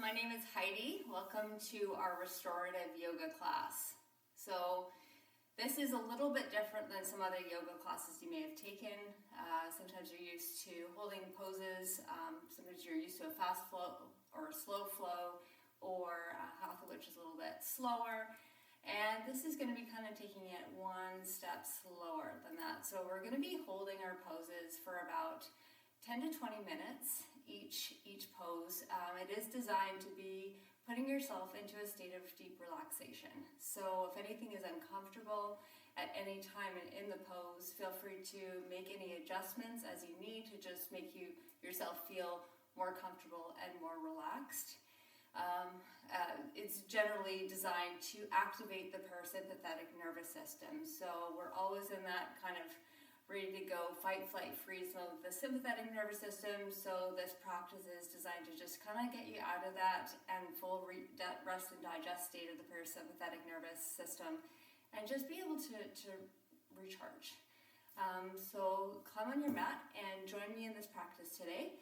My name is Heidi. Welcome to our restorative yoga class. So this is a little bit different than some other yoga classes you may have taken. Sometimes you're used to holding poses, sometimes you're used to a fast flow or a slow flow, or hatha, which is a little bit slower. And this is going to be kind of taking it one step slower than that. So we're going to be holding our poses for about 10 to 20 minutes each pose. It is designed to be putting yourself into a state of deep relaxation. So if anything is uncomfortable at any time in the pose, feel free to make any adjustments as you need to just make yourself feel more comfortable and more relaxed. It's generally designed to activate the parasympathetic nervous system. So we're always in that kind of ready to go fight, flight, freeze mode, the sympathetic nervous system. So this practice is designed to just kind of get you out of that and full rest and digest state of the parasympathetic nervous system and just be able to recharge. So climb on your mat and join me in this practice today.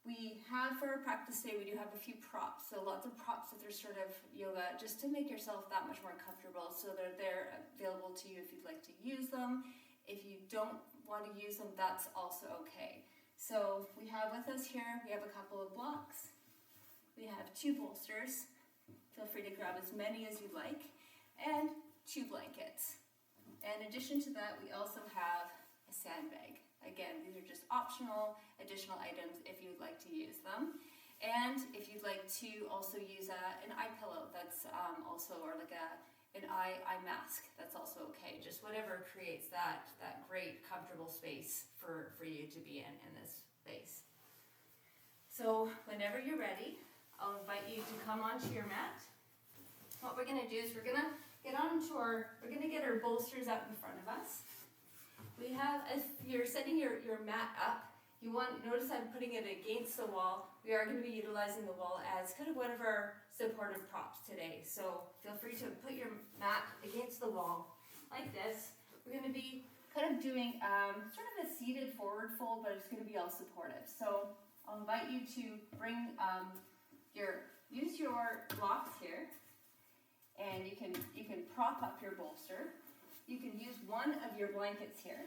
We have for our practice today, we do have a few props. So lots of props with restorative yoga just to make yourself that much more comfortable. So they're there available to you if you'd like to use them. If you don't want to use them, that's also okay. So we have with us here, we have a couple of blocks. We have 2 bolsters. Feel free to grab as many as you'd like. And 2 blankets. In addition to that, we also have a sandbag. Again, these are just optional additional items if you'd like to use them. And if you'd like to also use an eye pillow, that's also, or like an eye mask, that's also okay. Just whatever creates that great comfortable space for you to be in this space. So whenever you're ready, I'll invite you to come onto your mat. What we're gonna do is we're gonna get our bolsters out in front of us. We have, if you're setting your mat up, notice I'm putting it against the wall. We are going to be utilizing the wall as kind of one of our supportive props today. So feel free to put your mat against the wall like this. We're going to be kind of doing sort of a seated forward fold, but it's going to be all supportive. So I'll invite you to bring use your blocks here, and you can prop up your bolster. You can use one of your blankets here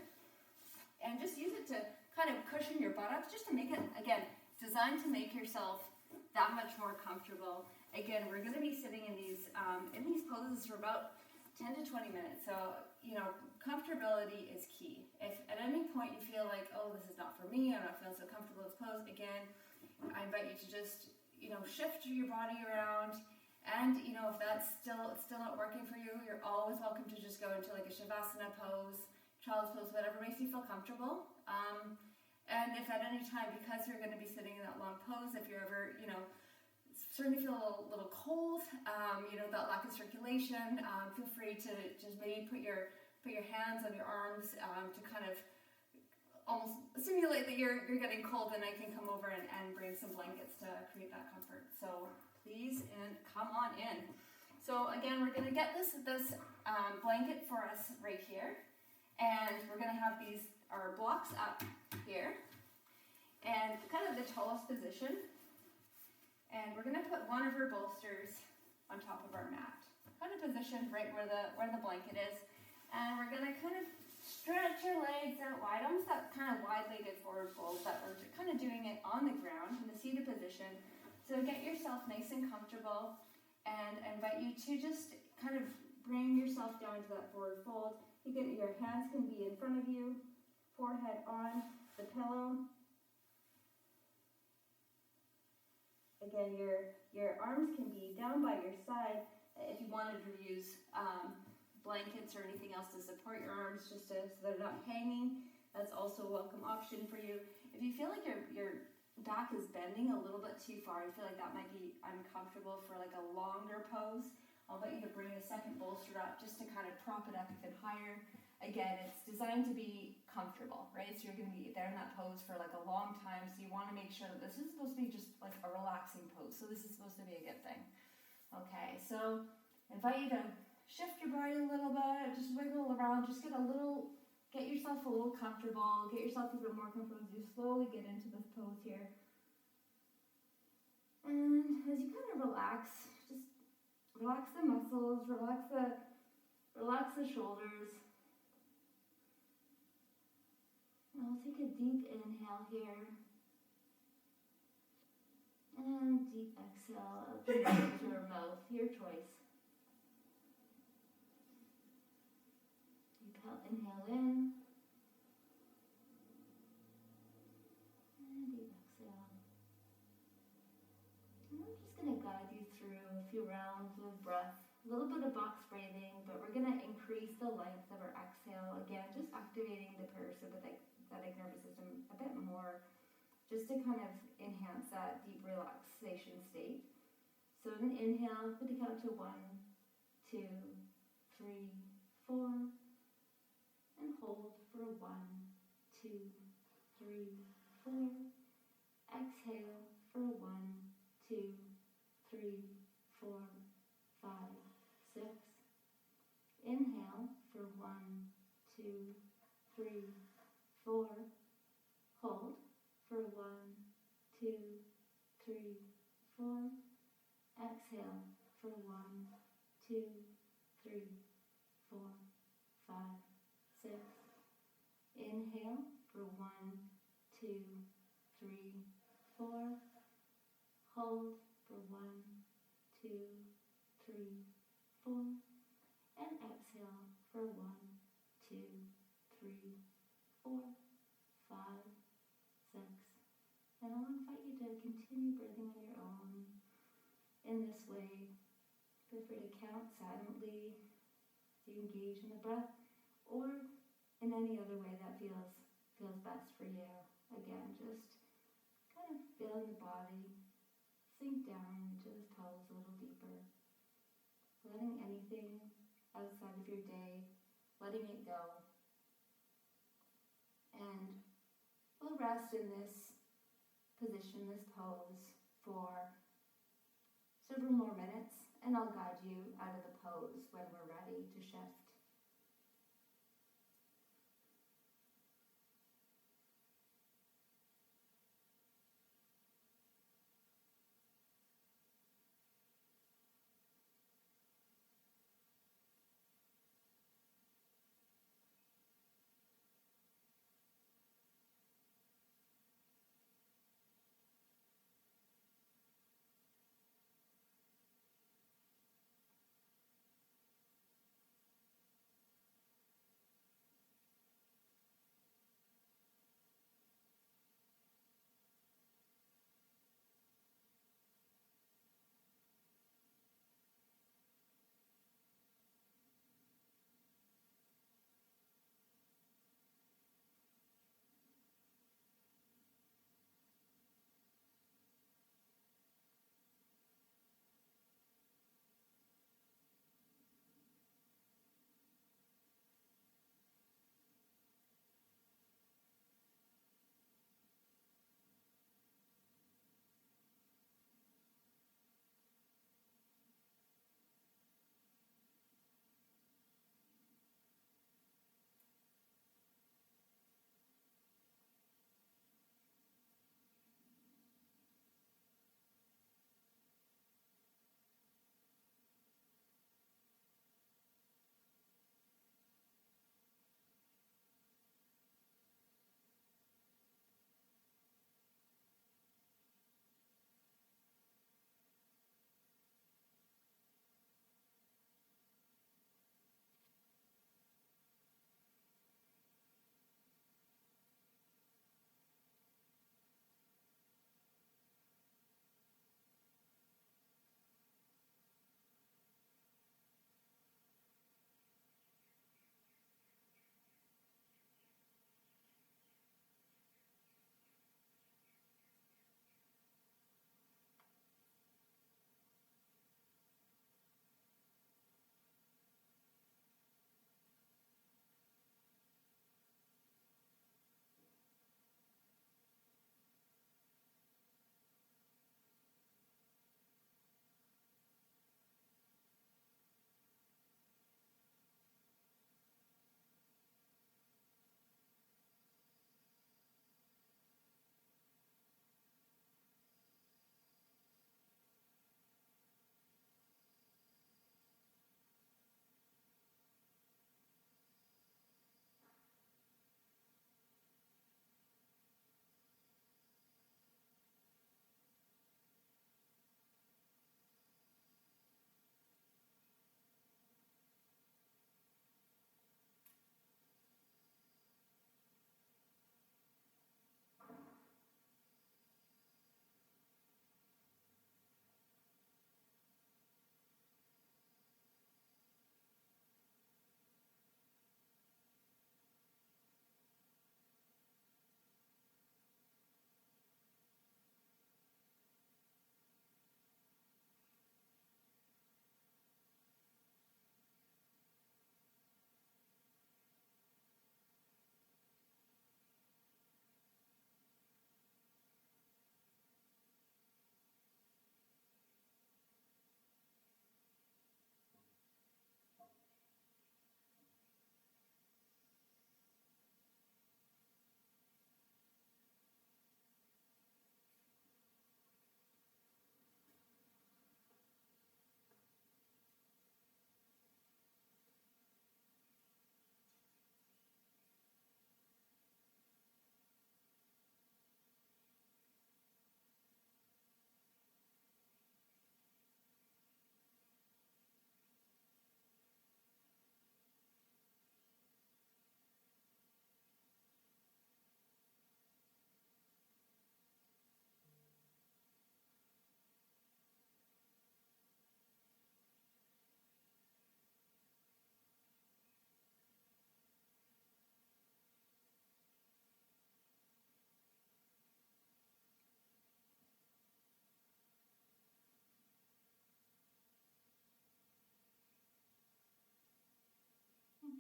and just use it to kind of cushion your buttocks, just to make it, again, it's designed to make yourself that much more comfortable. Again, we're going to be sitting in these poses for about 10 to 20 minutes. So, comfortability is key. If at any point you feel like, oh, this is not for me, I'm not feeling so comfortable in this pose, again, I invite you to just, shift your body around. And, if that's still not working for you, you're always welcome to just go into like a Shavasana pose, child's pose, whatever makes you feel comfortable. And if at any time, because you're going to be sitting in that long pose, if you're ever, starting to feel a little cold, that lack of circulation, feel free to just maybe put your hands on your arms to kind of almost simulate that you're getting cold, and I can come over and bring some blankets to create that comfort. So please, and come on in. So again, we're going to get this blanket for us right here, and we're going to have our blocks up here, and kind of the tallest position, and we're going to put one of our bolsters on top of our mat, kind of positioned right where the blanket is, and we're going to kind of stretch your legs out wide, almost that kind of wide-legged forward fold, that we're kind of doing it on the ground in the seated position. So get yourself nice and comfortable, and I invite you to just kind of bring yourself down to that forward fold. Your hands can be in front of you, forehead on the pillow. Again, your arms can be down by your side. If you wanted to use blankets or anything else to support your arms, just so they're not hanging, that's also a welcome option for you. If you feel like your back is bending a little bit too far, I feel like that might be uncomfortable for like a longer pose, I'll invite you to bring a second bolster up just to kind of prop it up even higher. Again, it's designed to be comfortable, right? So you're going to be there in that pose for like a long time, so you want to make sure that this is supposed to be just like a relaxing pose, so this is supposed to be a good thing. Okay, so I invite you to shift your body a little bit, just wiggle around, just get yourself a little comfortable, get yourself a bit more comfortable as you slowly get into this pose here. And as you kind of relax, just relax the muscles, relax the shoulders. And we'll take a deep inhale here. And deep exhale out the nose or mouth, your choice. Inhale in. And deep exhale. And I'm just going to guide you through a few rounds of breath. A little bit of box breathing, but we're going to increase the length of our exhale. Again, just activating the parasympathetic nervous system a bit more, just to kind of enhance that deep relaxation state. So an inhale, put the count to 1, 2, 3, 4, and hold for 1, 2, 3, 4. Exhale for 1, 2, 3, 4, 5, 6. Inhale for 1, 2, 3, 4. Hold for 1, 2, 3, 4. Exhale for 1, 2, 3, 4, 5, 6. Inhale for 1, 2, 3, 4. Hold for 1, 2, 3, 4. And exhale for 1, 2, 3, 4, 5, 6. And I'll invite you to continue breathing on your own in this way. Feel free to count silently to engage in the breath, or in any other way that feels best for you. Again, just kind of feeling the body sink down into this pose a little deeper. Letting anything outside of your day, letting it go. And we'll rest in this position, this pose, for several more minutes, and I'll guide you out of the pose when we're ready to shift.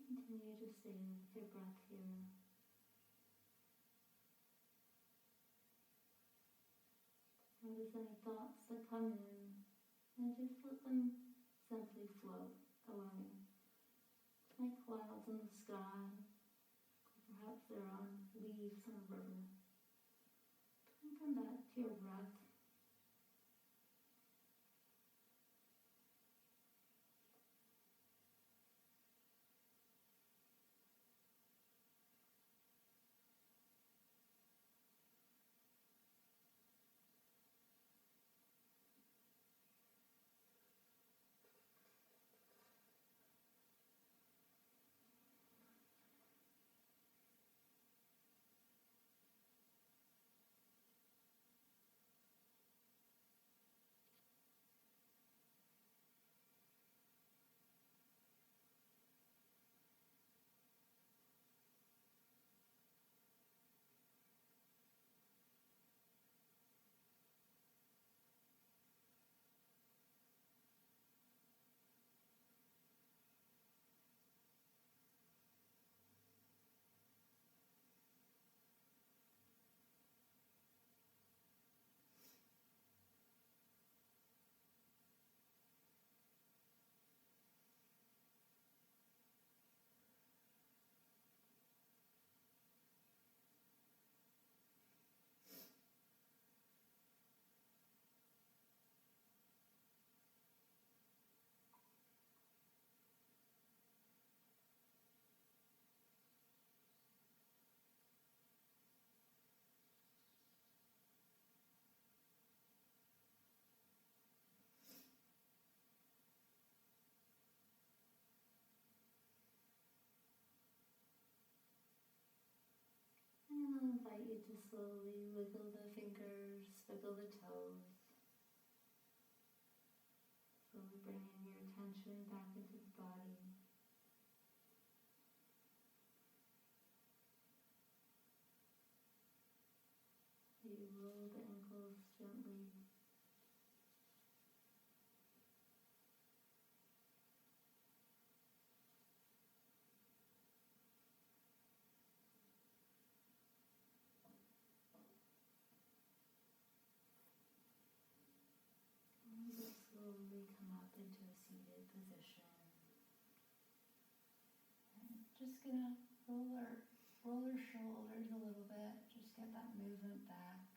Continue to stay with your breath here. Notice any thoughts that come in and just let them simply float away. Like clouds in the sky, perhaps they're on leaves in a river. And come back to your breath. And I'll invite you to slowly wiggle the fingers, wiggle the toes. Slowly bringing your attention back into the body. You roll the ankles gently. And just slowly come up into a seated position. And just gonna roll our shoulders a little bit. Just get that movement back.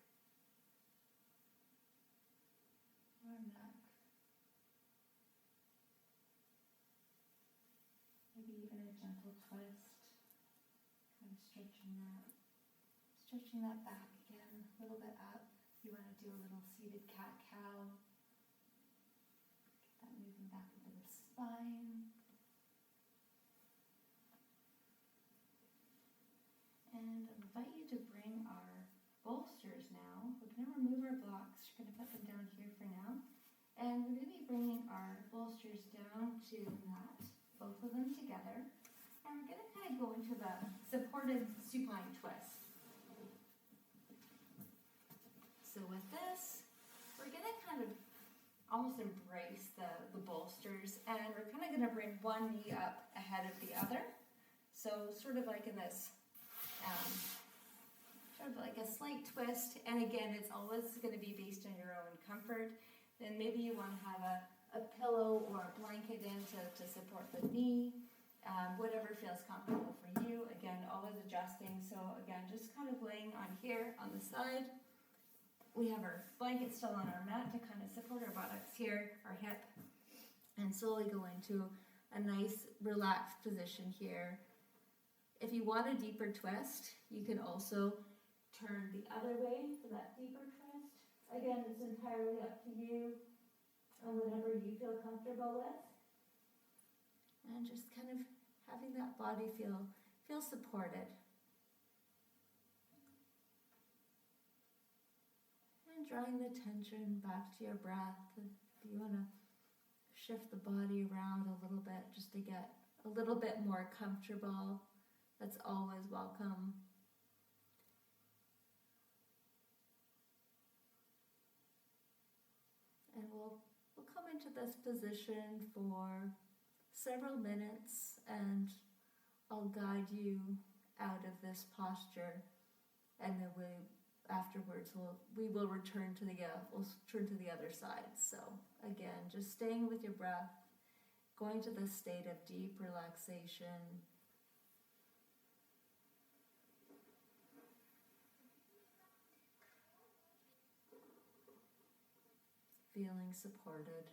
Our neck. Maybe even a gentle twist. Kind of stretching that back again, a little bit up. You want to do a little seated cat-cow. Get that moving back into the spine. And I invite you to bring our bolsters now. We're going to remove our blocks. We're going to put them down here for now. And we're going to be bringing our bolsters down to the mat, both of them together. And we're going to kind of go into the supported supine twist. So with this, we're going to kind of almost embrace the bolsters, and we're kind of going to bring one knee up ahead of the other. So sort of like in this, sort of like a slight twist. And again, it's always going to be based on your own comfort. Then maybe you want to have a pillow or a blanket in to support the knee. Whatever feels comfortable for you. Again, always adjusting. So again, just kind of laying on here on the side. We have our blanket still on our mat to kind of support our buttocks here, our hip, and slowly go into a nice relaxed position here. If you want a deeper twist, you can also turn the other way for that deeper twist. Again, it's entirely up to you and whatever you feel comfortable with. And just kind of having that body feel supported. And drawing the tension back to your breath. If you want to shift the body around a little bit just to get a little bit more comfortable, that's always welcome. And we'll come into this position for several minutes, and I'll guide you out of this posture, and then afterwards we will return to we'll turn to the other side. So again, just staying with your breath, going to this state of deep relaxation. Feeling supported.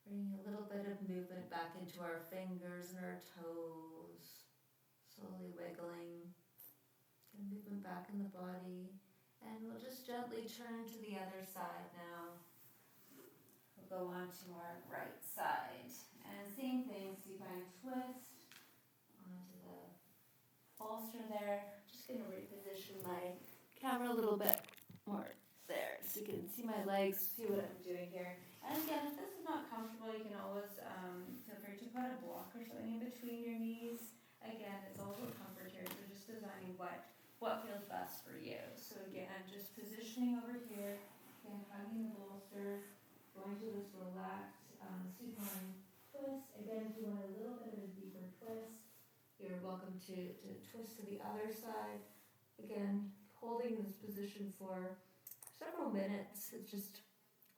Bringing a little bit of movement back into our fingers and our toes. Slowly wiggling. And movement back in the body. And we'll just gently turn to the other side now. We'll go on to our right side. And same thing, so you find twist onto the bolster there. Just going to reposition my camera a little bit more there so you can see my legs, see what I'm doing here. And again, if this is not comfortable, you can always feel free to put a block or something in between your knees. Again, it's all about comfort here, so just designing what feels best for you. So again, just positioning over here, again, hugging the bolster, going to this relaxed supine twist. Again, if you want a little bit of a deeper twist, you're welcome to twist to the other side. Again, holding this position for several minutes. It's just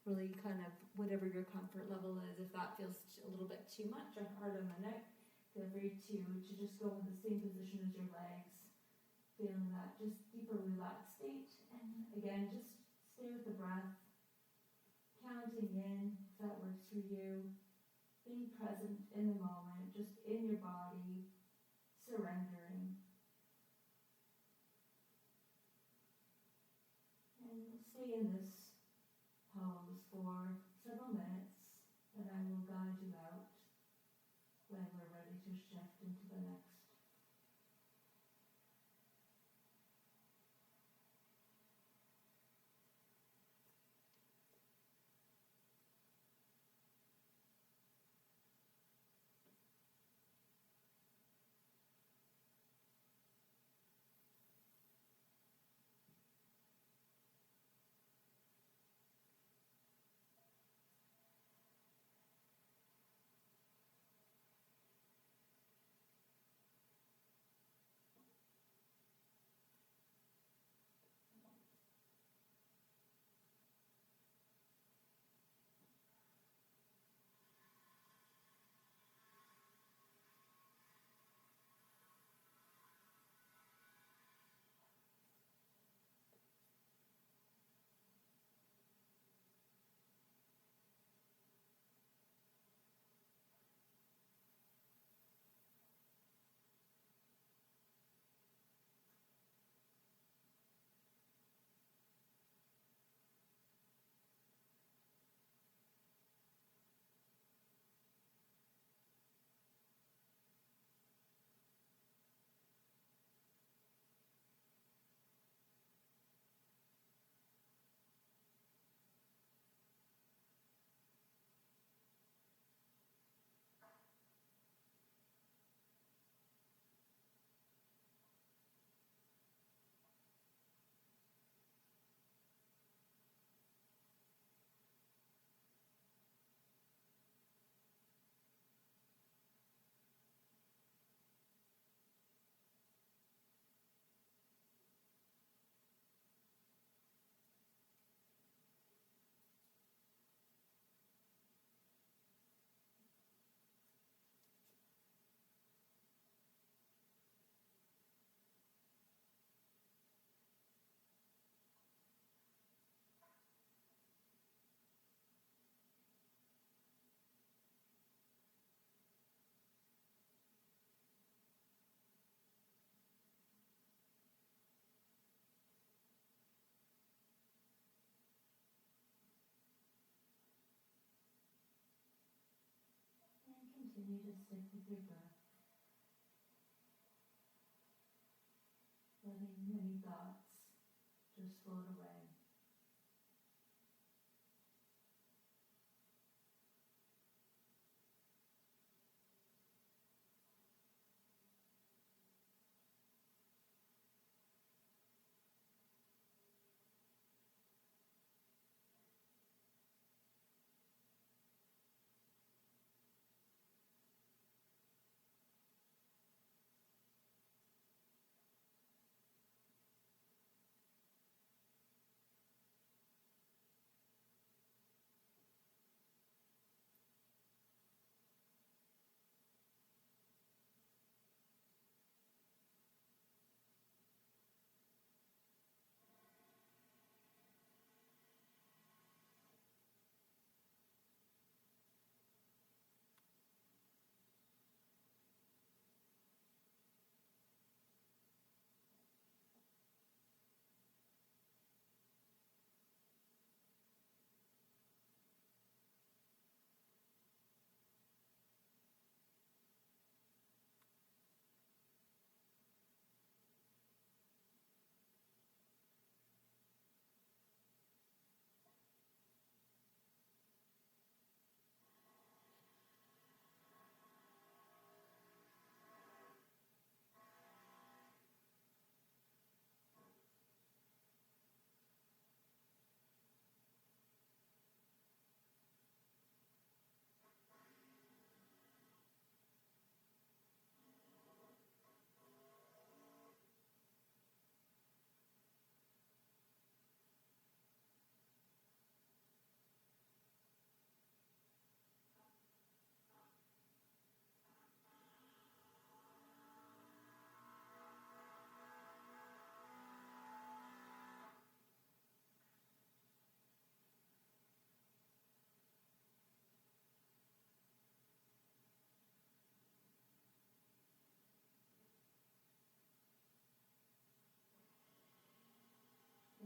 really kind of whatever your comfort level is. If that feels a little bit too much or hard on the neck, feel free to just go in the same position as your legs, feeling that just deeper relaxed state. And again, just stay with the breath, counting in if that works for you, being present in the moment, just in your body, surrendering. And we'll stay in this pose for several minutes, and I will guide you out when we're ready to shift into the next. And continue to stick with your breath, letting any thoughts just float away.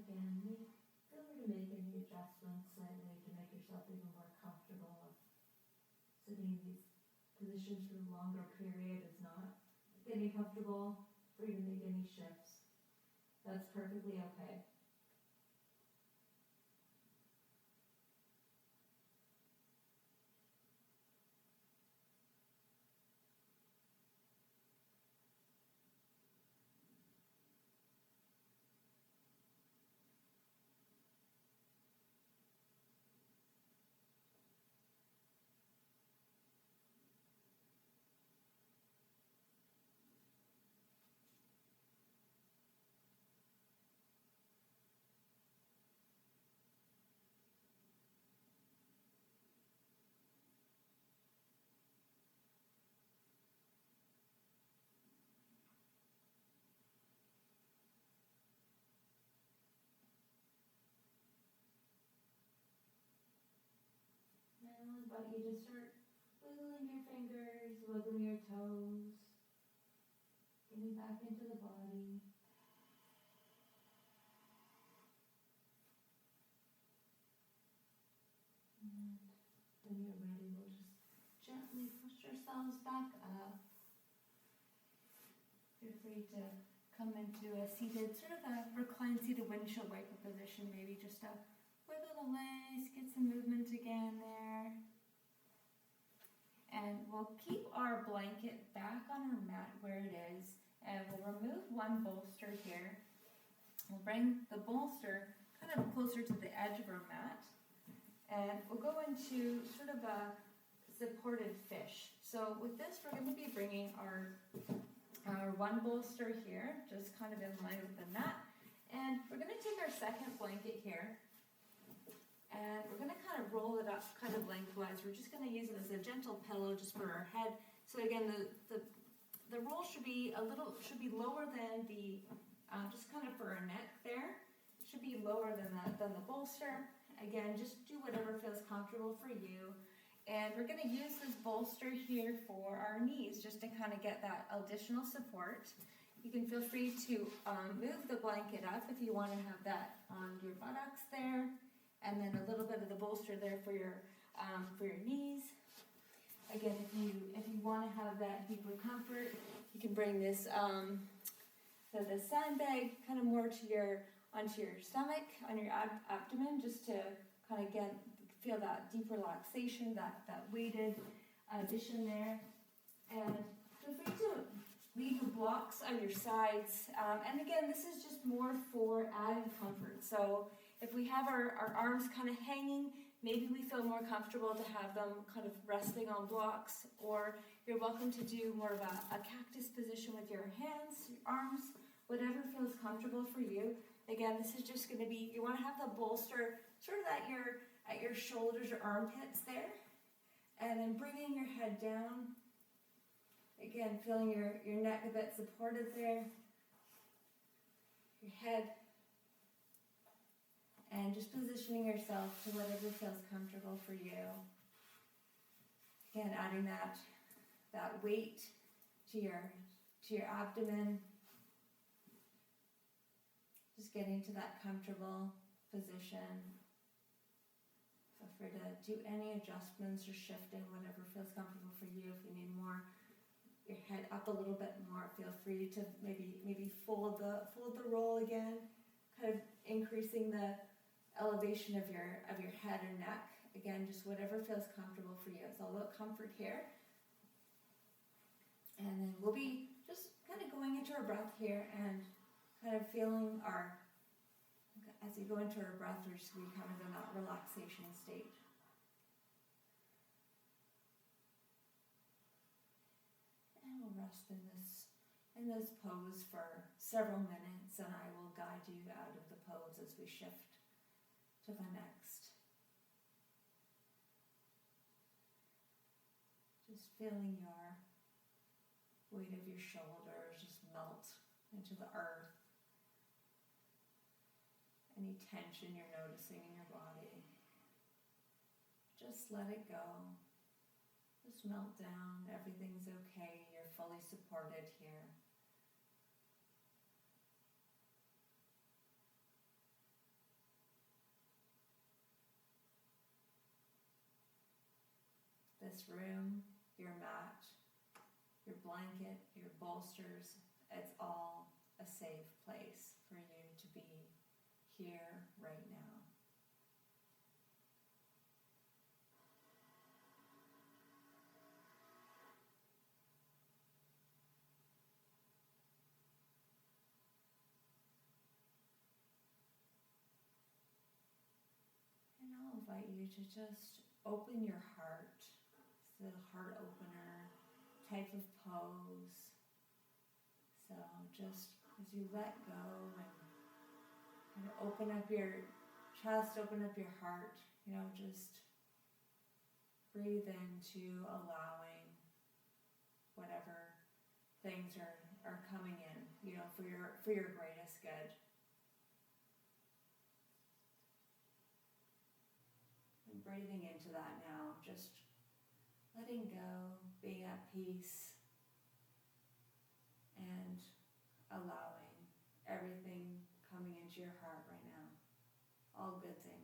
Again, feel free to make any adjustments slightly to make yourself even more comfortable. Sitting in these positions for a longer period is not getting comfortable. Free to make any shifts. That's perfectly okay. Now I invite you to start wiggling your fingers, wiggling your toes, getting back into the body. And when you're ready, we'll just gently push ourselves back up. Feel free to come into a seated, sort of a reclined seated windshield wiper position, maybe just to wiggle the legs, get some movement again there. And we'll keep our blanket back on our mat where it is, and we'll remove one bolster here. We'll bring the bolster kind of closer to the edge of our mat, and we'll go into sort of a supported fish. So with this, we're going to be bringing our one bolster here, just kind of in line with the mat, and we're going to take our second blanket here, and we're going to kind of roll it up kind of lengthwise. We're just going to use it as a gentle pillow just for our head. So again, the roll should be lower than the, just kind of for our neck there. Should be lower than the bolster. Again, just do whatever feels comfortable for you. And we're going to use this bolster here for our knees, just to kind of get that additional support. You can feel free to move the blanket up if you want to have that on your buttocks there. And then a little bit of the bolster there for your knees. Again, if you want to have that deeper comfort, you can bring this the sandbag kind of more onto your stomach, on your abdomen, just to kind of feel that deep relaxation, that weighted addition there. And feel free to leave the blocks on your sides. And again, this is just more for added comfort. So if we have our arms kind of hanging, maybe we feel more comfortable to have them kind of resting on blocks, or you're welcome to do more of a cactus position with your hands, your arms, whatever feels comfortable for you. Again, this is just going to be, you want to have the bolster sort of at your shoulders or armpits there, and then bringing your head down. Again, feeling your neck a bit supported there, your head, and just positioning yourself to whatever feels comfortable for you. Again, adding that weight to your abdomen. Just getting to that comfortable position. Feel free to do any adjustments or shifting, whatever feels comfortable for you. If you need more, your head up a little bit more, feel free to maybe fold the roll again, kind of increasing the elevation of your head or neck. Again, just whatever feels comfortable for you. It's all about comfort here. And then we'll be just kind of going into our breath here and kind of feeling as you go into our breath, we're just going to be kind of in that relaxation state. And we'll rest in this pose for several minutes, and I will guide you out of the pose as we shift to the next. Just feeling your weight of your shoulders just melt into the earth. Any tension you're noticing in your body, just let it go. Just melt down. Everything's okay. You're fully supported here. And we'll rest in this pose for several minutes, and I will guide you out of the pose as we shift to the next. Just feeling your weight of your shoulders just melt into the earth. Any tension you're noticing in your body, just let it go. Just melt down. Everything's okay. You're fully supported here. this room, your mat, your blanket, your bolsters, it's all a safe place for you to be here right now. And I'll invite you to just open your heart. It's the heart opener type of pose. So just as you let go and kind of open up your chest, open up your heart, just breathe into allowing whatever things are coming in, for your greatest good. And breathing into that now, just letting go, being at peace, and allowing everything coming into your heart right now. All good things.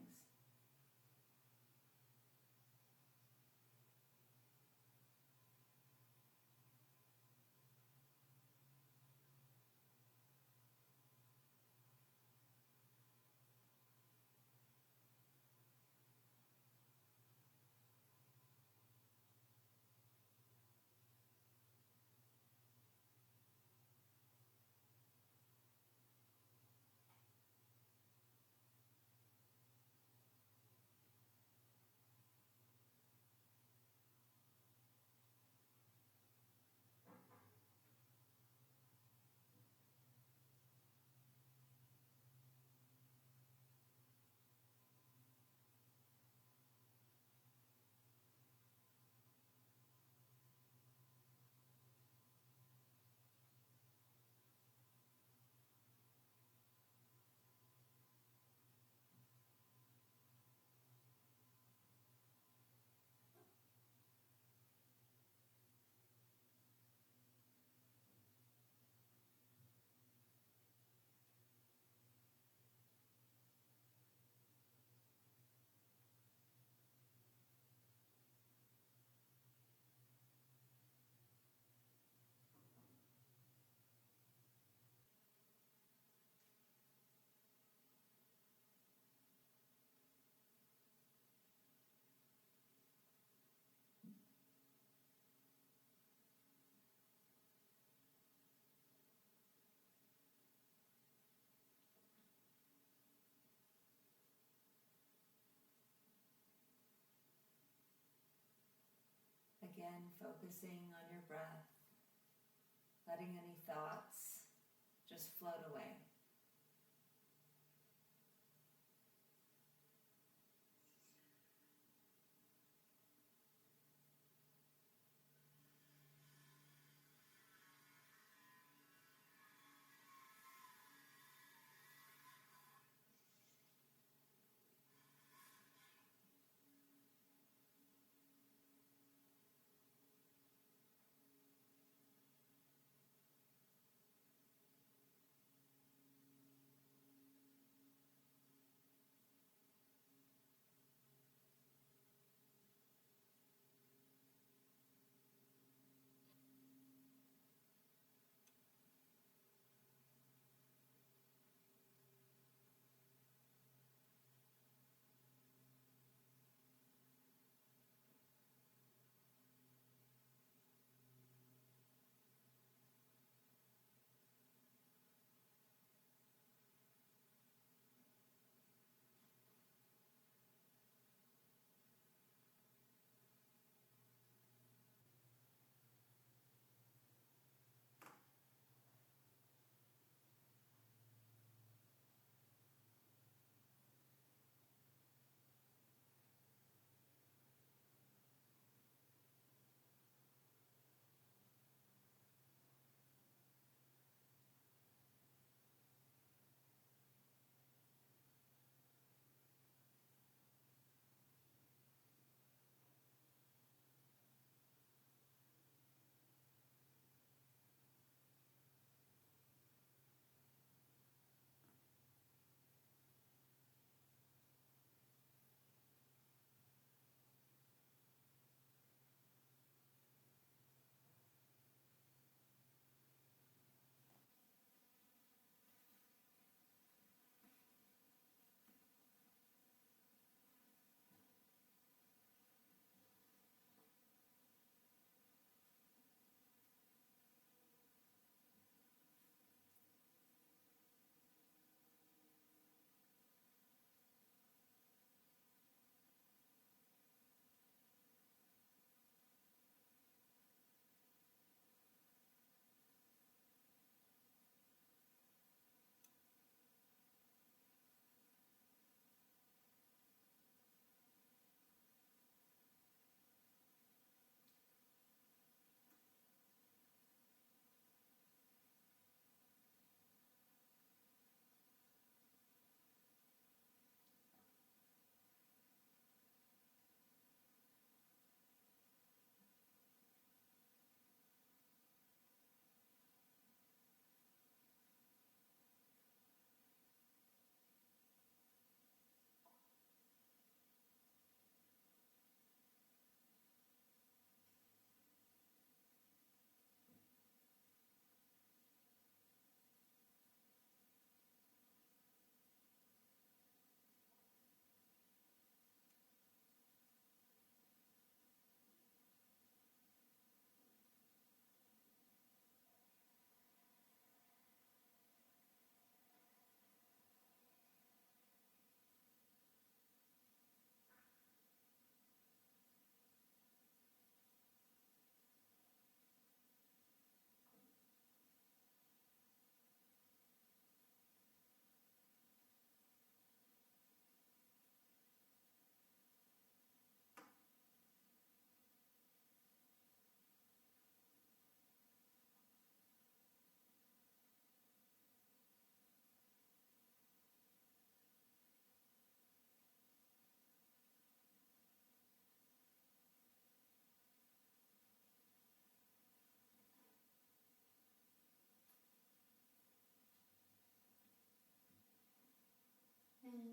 Again, focusing on your breath, letting any thoughts just float away.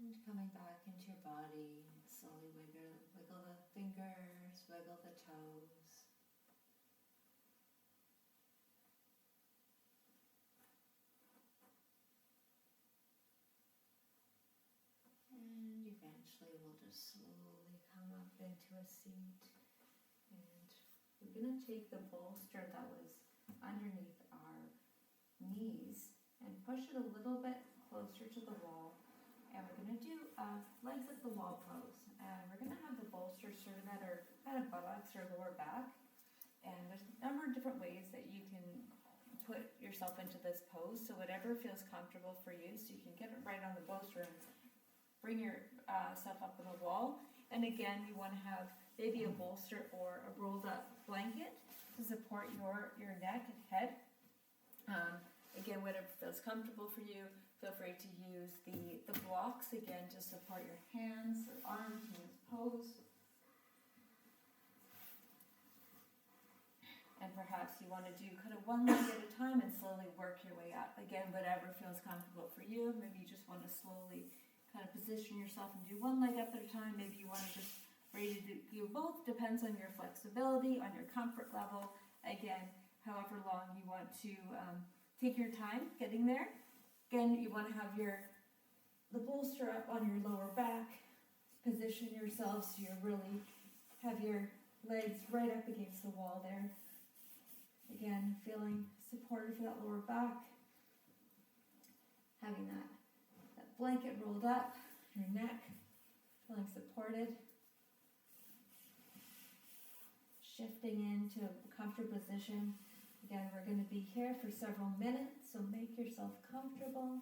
And coming back into your body, slowly wiggle the fingers, wiggle the toes. And eventually we'll just slowly come up into a seat. And we're going to take the bolster that was underneath our knees and push it a little bit closer to the wall. And we're going to do legs at the wall pose. And we're going to have the bolster sort of at our kind of buttocks or lower back. And there's a number of different ways that you can put yourself into this pose. So whatever feels comfortable for you. So you can get it right on the bolster and bring yourself up on the wall. And again, you want to have maybe a bolster or a rolled up blanket to support your neck and head. Again, whatever feels comfortable for you. Feel free to use the blocks again to support your hands or arms in this pose. And perhaps you want to do kind of one leg at a time and slowly work your way up. Again, whatever feels comfortable for you. Maybe you just want to slowly kind of position yourself and do one leg up at a time. Maybe you want to just ready to do both. Depends on your flexibility, on your comfort level. Again, however long you want to take your time getting there. Again, you want to have the bolster up on your lower back. Position yourself so you really have your legs right up against the wall there. Again, feeling supported for that lower back. Having that blanket rolled up, your neck feeling supported. Shifting into a comfortable position. Again, we're going to be here for several minutes, so make yourself comfortable.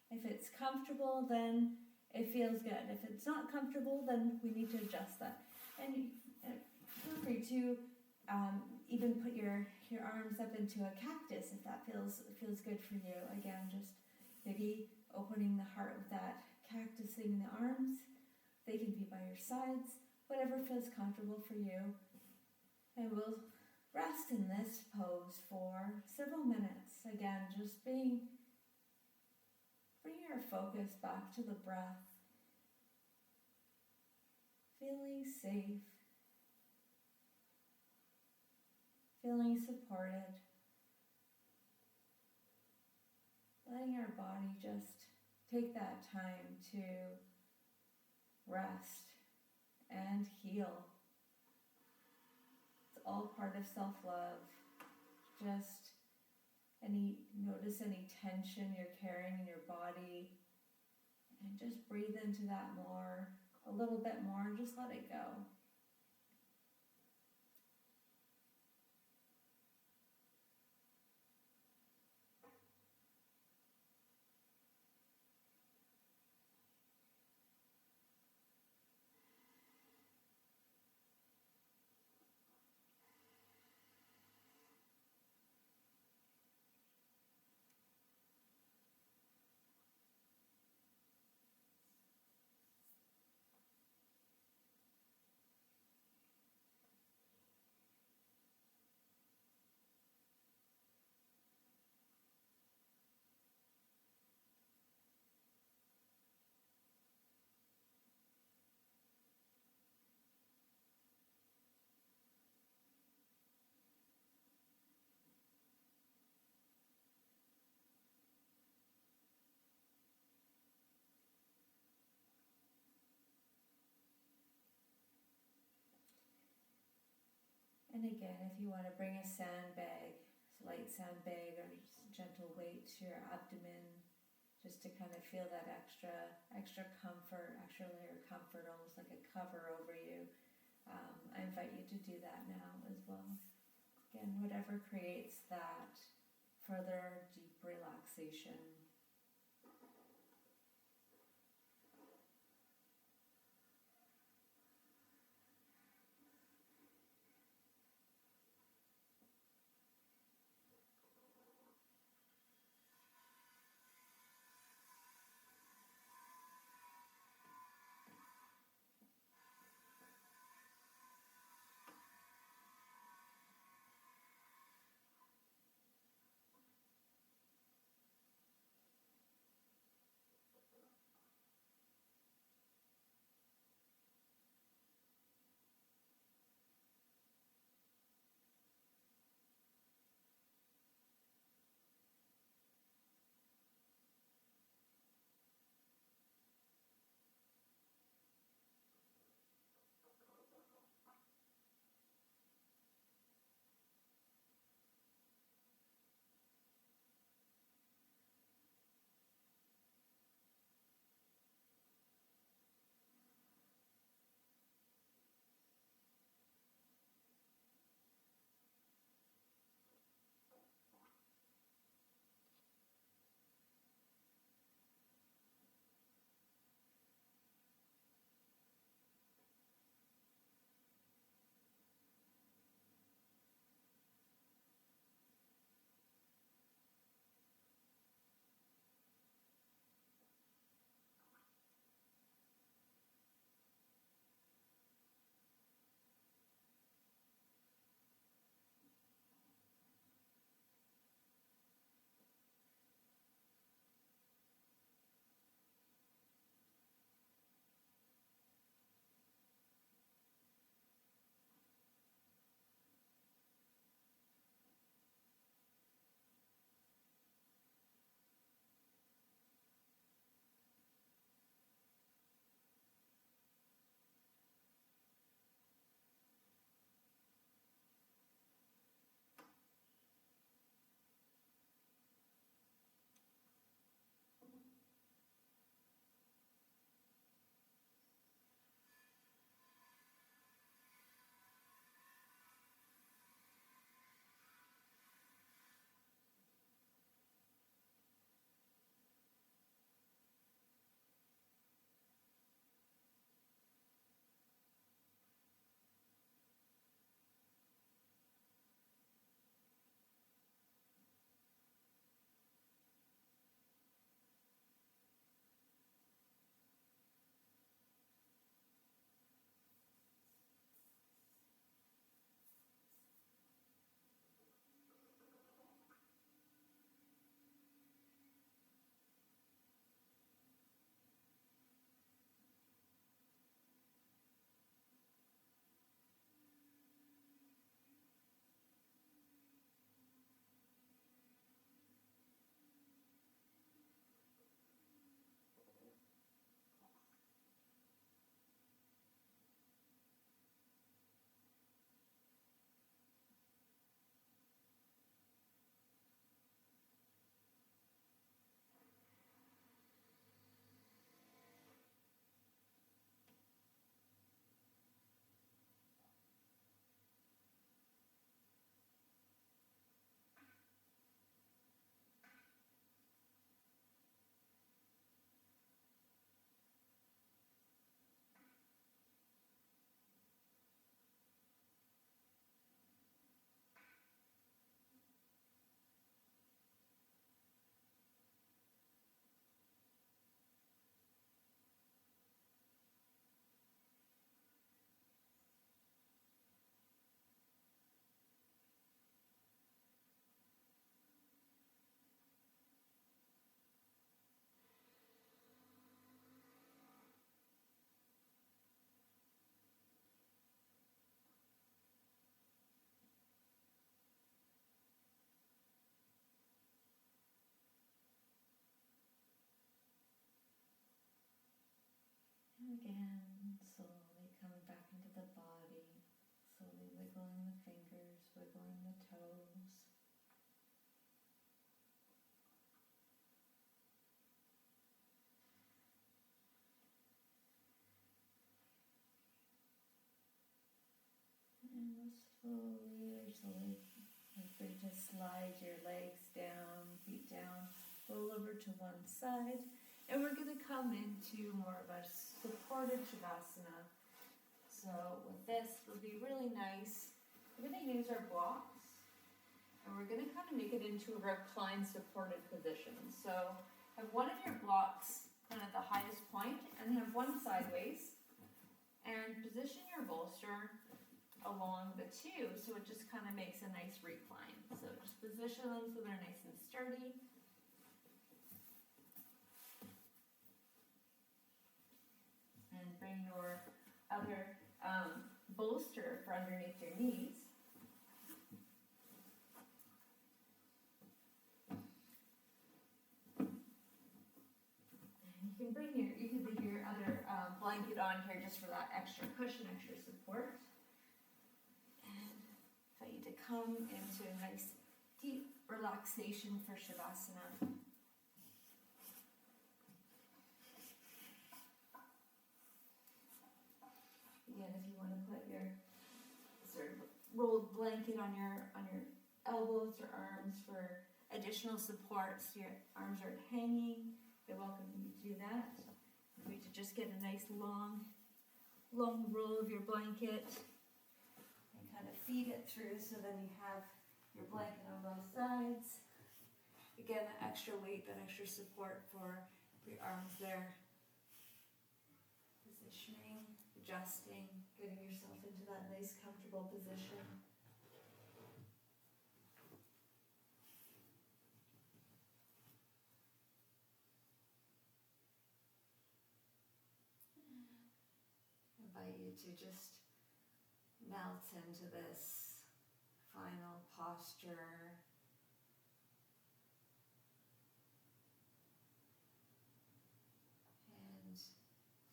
If it's comfortable, then it feels good. If it's not comfortable, then we need to adjust that. And feel free to even put your arms up into a cactus if that feels good for you. Again, just maybe opening the heart with that cactus thing in the arms. They can be by your sides, whatever feels comfortable for you. And we'll rest in this pose for several minutes. Again, just bring your focus back to the breath. Feeling safe. Feeling supported. Letting our body just take that time to rest and heal. All part of self-love. Just notice any tension you're carrying in your body and just breathe into that a little bit more, and just let it go. And again, if you want to bring a sandbag, light sandbag or gentle weight to your abdomen, just to kind of feel that extra comfort, extra layer of comfort, almost like a cover over you. I invite you to do that now as well. Again, whatever creates that further deep relaxation. Again, slowly coming back into the body, slowly wiggling the fingers, wiggling the toes. And slowly, feel free to slide your legs down, feet down, roll over to one side. And we're going to come into more of a supported Shavasana. So with this, it'll be really nice. We're going to use our blocks, and we're going to kind of make it into a reclined supported position. So have one of your blocks kind of the highest point, and have one sideways, and position your bolster along the two, so it just kind of makes a nice recline. So just position them so they're nice and sturdy. And bring your other bolster for underneath your knees. And you can leave your other blanket on here just for that extra cushion, extra support. And invite you to come into a nice deep relaxation for Shavasana. Again, if you want to put your sort of rolled blanket on your elbows or arms for additional support, so your arms aren't hanging, you're welcome to do that. You to just get a nice long roll of your blanket and kind of feed it through, so then you have your blanket on both sides. Again, that extra weight, that extra support for your arms there. Positioning, adjusting, getting yourself into that nice comfortable position. Invite you to just melt into this final posture. And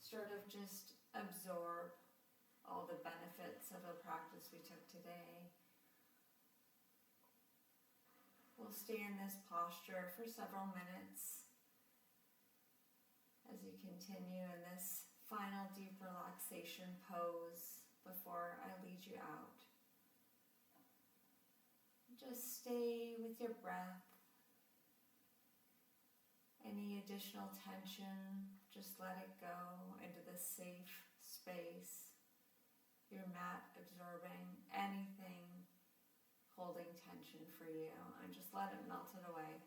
sort of just absorb all the benefits of the practice we took today. We'll stay in this posture for several minutes as you continue in this final deep relaxation pose before I lead you out. Just stay with your breath. Any additional tension, just let it go into this safe space. Your mat absorbing anything holding tension for you, and just let it melt it away.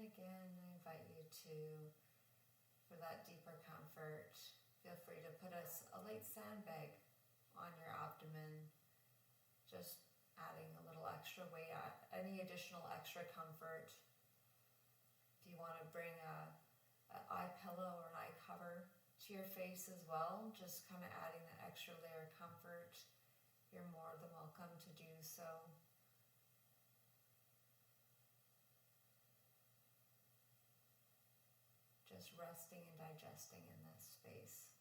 again, I invite you to, for that deeper comfort, feel free to put a light sandbag on your abdomen, just adding a little extra weight, any additional extra comfort. If you want to bring an eye pillow or an eye cover to your face as well, just kind of adding that extra layer of comfort, you're more than welcome to do so. Just resting and digesting in this space.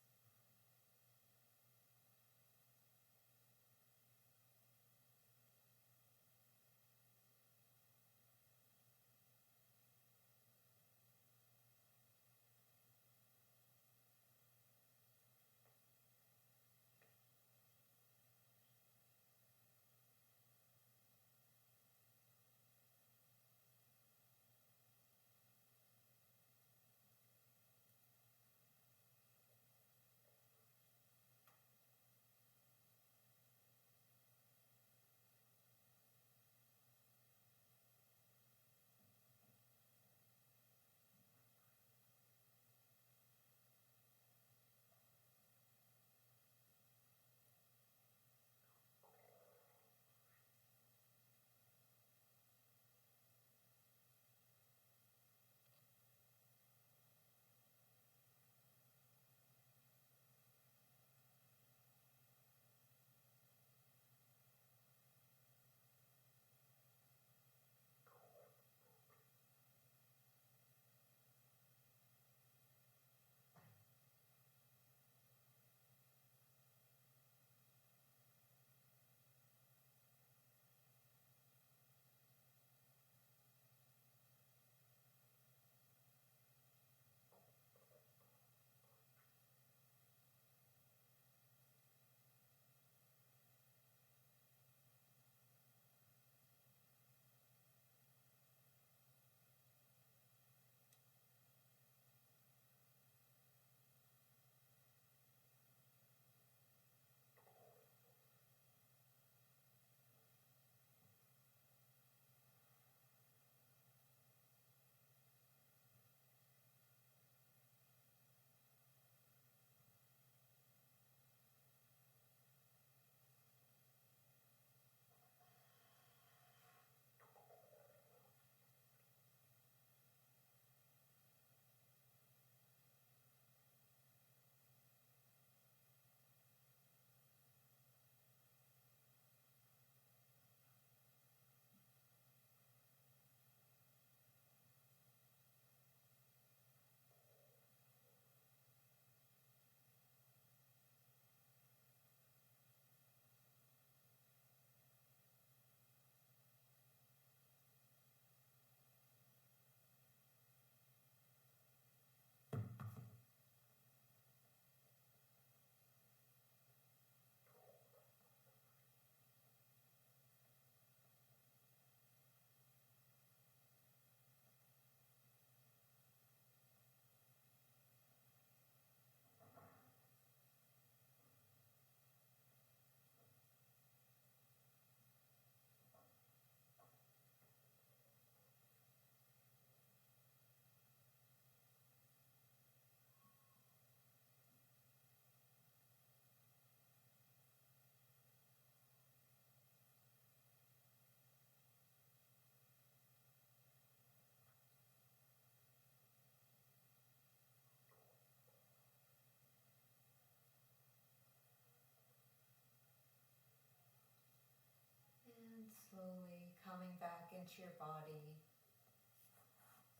And slowly coming back into your body.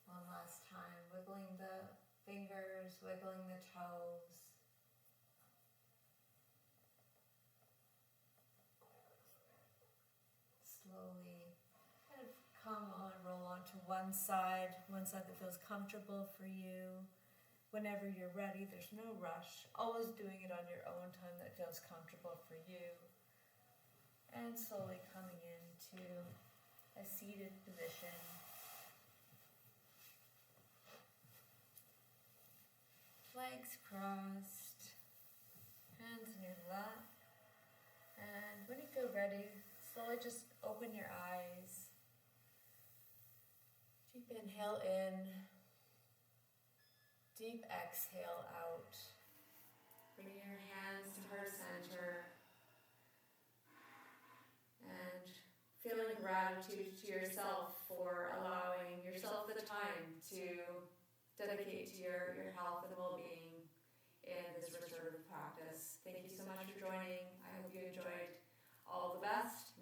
One last time, wiggling the fingers, wiggling the toes. Slowly kind of come on, roll onto one side that feels comfortable for you. Whenever you're ready, there's no rush. Always doing it on your own time that feels comfortable for you. And slowly coming into a seated position. Legs crossed, hands in your lap. And when you feel ready, slowly just open your eyes. Deep Inhale in, deep exhale out. Bring your hands to heart center and feeling gratitude to yourself for allowing yourself the time to dedicate to your health and well-being in this restorative practice. Thank you so much for joining. I hope you enjoyed. All the best.